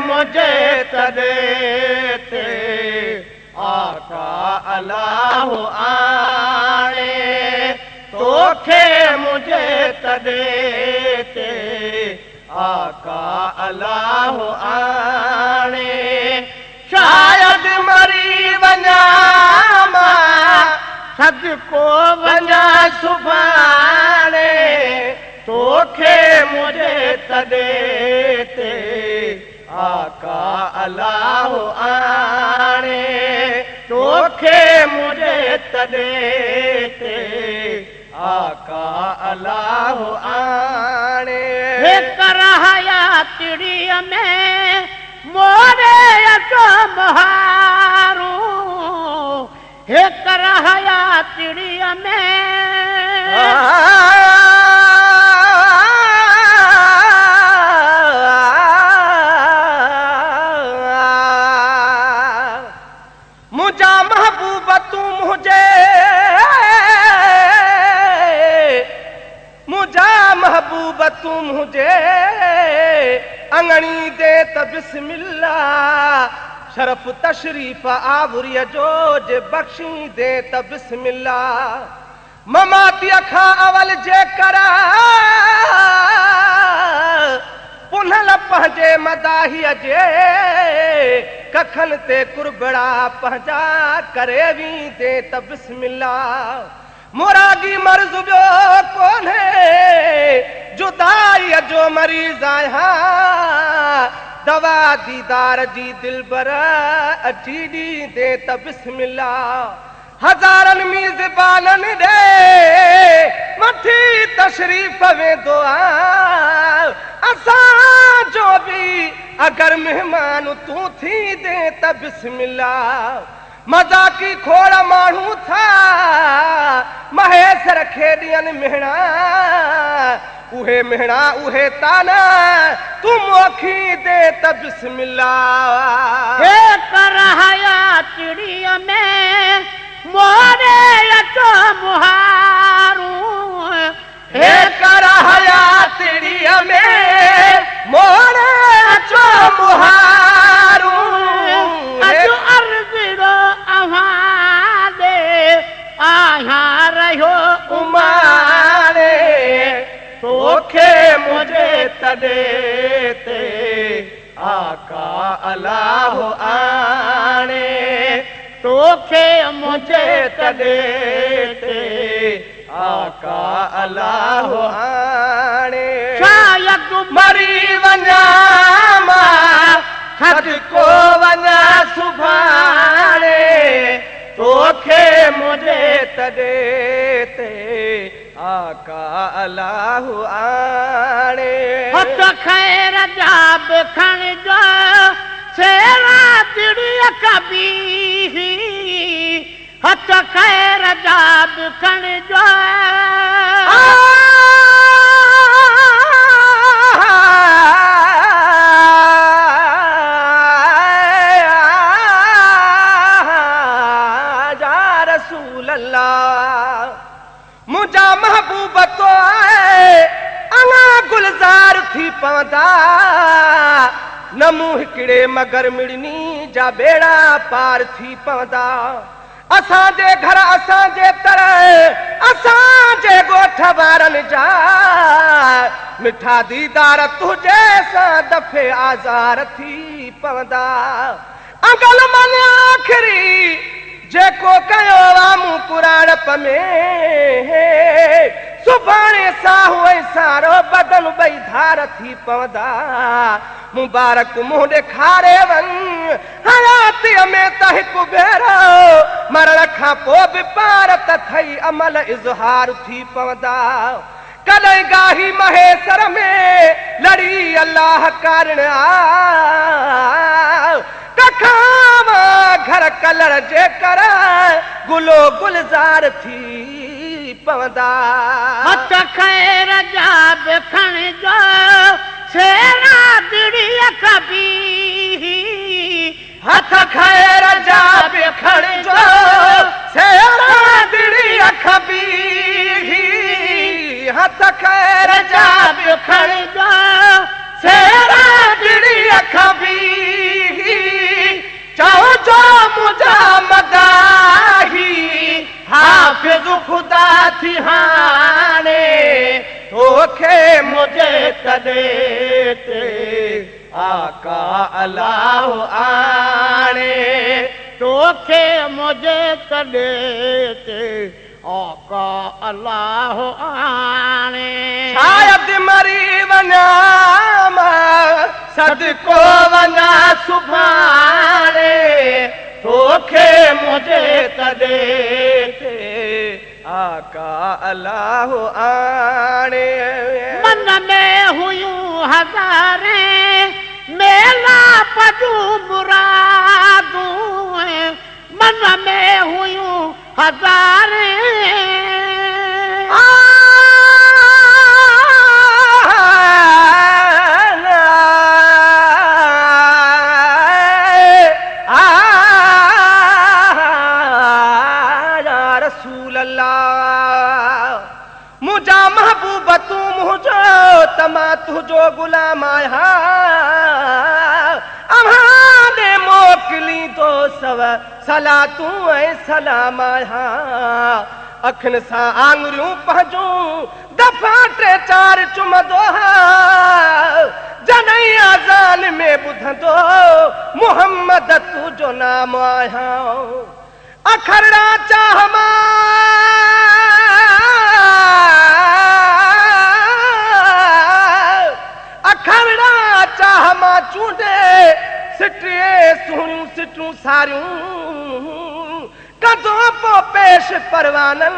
मुझे तदेते आका अल्लाह आणे तोखे मुझे तदेते आका अल्लाह आणे शायद मरी वञा सदको वञा सुभाणे तोखे मुझे तदेते आका अल्लाह आणे तोखे मुझे तदेते आका अल्लाह आणे कर हयातिड़ीअ में मोरे अचो बहारू हे कर हयातिड़ीअ मुझा महबूब तू मुझे मुझा महबूब तू मुझे अंगणी दे त बिस्मिल्लाह शरफ तशरीफ आबुरिय जो जे बख्शी दे त बिस्मिल्लाह ममाती अखा अवल जे करा पुनल पंहिंजे मदाहीअ जे कखन ते कुरबड़ा पंहिंजा करे वी दे त बिस्मिल्लाह मुरागी मर्ज़ ॿियो कोन्हे जुदाईअ जो मरीज़ आहियां दवा दीदार जी दिलबर अची ॾींदे त बिस्मिल्लाह हज़ारनि मीज़बाननि ॾे मठी तशरीफ़ वेंदो आहे असांजो बि अगरि महिमान तूं थी दे त बिस्मिल्लाह मज़ाकी खोड़ माण्हू था महेसर खे ॾियनि मिहणा उहे मिहणा उहे ताना तूं मोखी दे त बिस्मिल्लाह हे कर हयातिड़ीअ में मोरे अचो मुहारू हे कर हयातिड़ीअ में मोरे अचो मुहारू अजु अर्ज़ अव्हां दे आहियां रहियो उमारे तोखे मुझे तदेते आका अल्लाह आणे तोखे मुझे तदेते आका अल्लाह आणे शायद मरी वञा सदको वञा सुभाणे तोखे मुझे तदेते आका अल्लाह आणे हथ खैर जा बि खणिजो सेवा तिड़ीअ कबी हथ खैर जा बि खणिजो रसूल अल्लाह मुझा महबूब तो आए अना गुलजार थी पवंदा न मूं हिकिड़े मगर मिड़नी जा बेड़ा पार थी पवंदा असांजे घर असांजे तरह असांजे ॻोठ वारनि जा मिठा दीदार तुंहिंजे सां दफ़े आज़ार थी पवंदा अंगल मन आख़िरी जेको कयो वामूं पुराणप में सुभाणे साहु ऐं सारो बदन ॿई धार थी पवंदा मुबारक मुंहुं ॾेखारे वञ हयातीअ में त हिकु भेरो मरण खां पोइ बि पार त थई अमल इज़हार थी पवंदा कॾहिं गाही महेसर में लड़ी अल्लाह कारण तखां घर कलर जे कर गुलो गुलजार थी पवंदा हथ खैर जा बि खणिजो सेरा दिड़ीअ कबी हथ खैर जा बि खणिजो सेरा दिड़ीअ थी हाणे तोखे मुझे तॾे ते आका अलाह आणे तोखे मुझे तॾे ते आका अलाह आणे शायद मरी वञा सदको वञा सुभाणे तोखे मुझे तॾे ते आका अलाह आणे मन में हुयूं हज़ारे मेला पजूं मुरादूं मन में हुयूं हज़ारे मुझा महबूब तू मुझो तमा तुझो गुलाम आया अमाने मोकली तो सव सला तू ऐ सलाम आया अखन सा आंगुरियूं पंहिंजूं दफ़ा टे चार चुमंदो जॾहिं अज़ान में ॿुधंदो मुहम्मद तुझो नाम आया अखरड़ा चाह अखरड़ा चाह मां चूंडे सिटे सुहिणियूं सिटूं सारियूं कदों पो पेश परवानन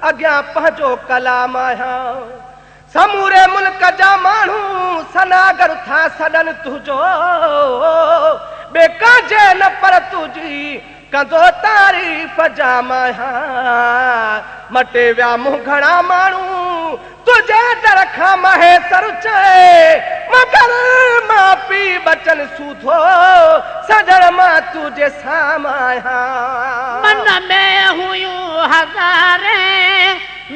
अॻियां पंहिंजो कलाम आया समूरे मुल्क जा माण्हू सनागर था सॾन तुझो बेकाजे न पर तुझी कंदो तारीफ़ जा माया मटे विया मूं घणा माण्हू तुझे दर खां महे सर चए मगर मां पी बचन सूधो सजण मां तुझे सामाया मन में हुयूं हज़ारे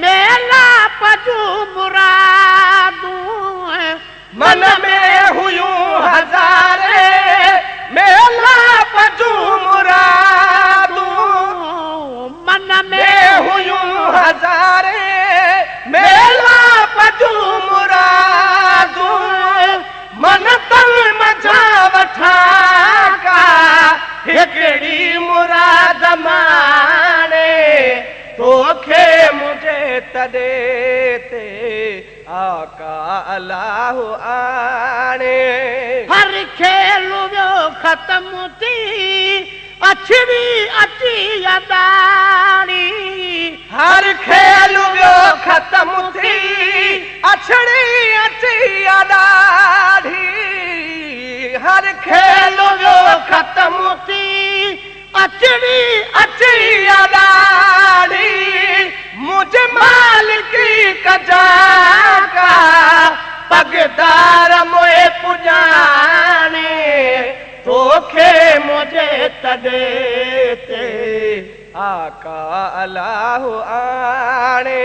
मेला पजूं मुरादूं मन में हुयूं हज़ारे मेला पजूं मुरादूं मन में हुयूं हज़ारे मेला पजूं मुरादूं मन तन मझा वठा का हिकड़ी मुराद माने तोखे मुझे तॾे ते आका अलाह आणे हर खेल वियो ख़त्म थी अछड़ी अची अदाड़ी हर खेल वियो ख़त्म थी अछड़ी अची अदाड़ी हर खेल वियो ख़त्म थी अछड़ी अची अदाड़ी मुझ मालिकी कजा का पगदार मोए पुजाने तोखे मुझे तॾे ते आका अलाह आणे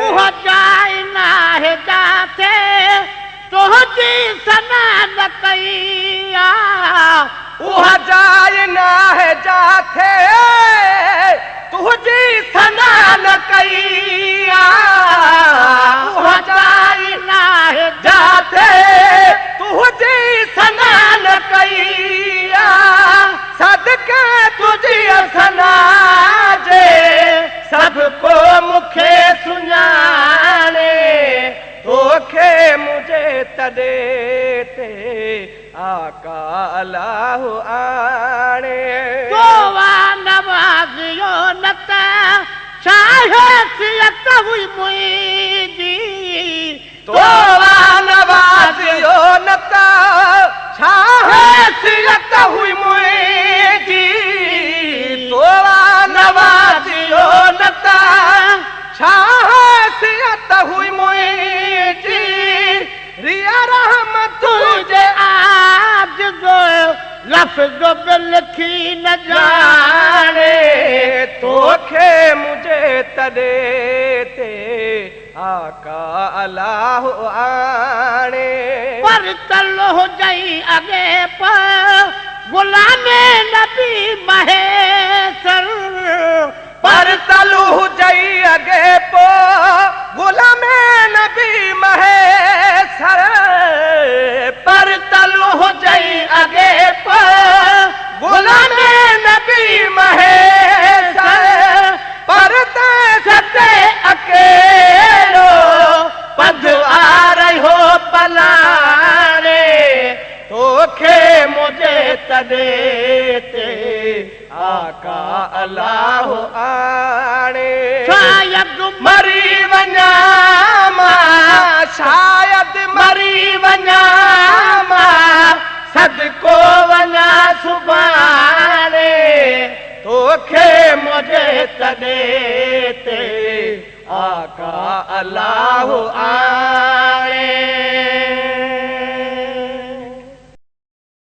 उहा जाइ नाहे जाथे तुंहिंजी सना न कई उहा जाइ नाहे जाथे तुंहिंजी सना न कई उहा जाइ नाहे जाथे तुंहिंजी सना न कई सदके तुझी सना जे सब को मुखे सुञाणे तोखे मुझे तॾे ते आका अलाह आणे तोवा नवाज़ियो न त छा हैसियत हुई मुंहिंजी तोवा नवाज़ियो न त छा हैसियत हुई मुंहिंजी तोवा नवाज़ियो न त छा हैसियत हुई मुंहिंजी रिया रहमत तुझे आज जो लफ़्ज़ बि लिखी न जाने तोखे मुझे तॾे ते आका अलाह आणे पर तल हुजई अॻे गुलामे नबी महेसर पर तल हुजई अॻे पो ते अकेलो पंधु रहियो पलाणे तोखे मुझे तॾे ते आका अलाह आणे शायद मरी वञा मां शायद मरी वञा मां सदको वञा सुभाणे तोखे मुझे तॾे ते आका अलाह आणे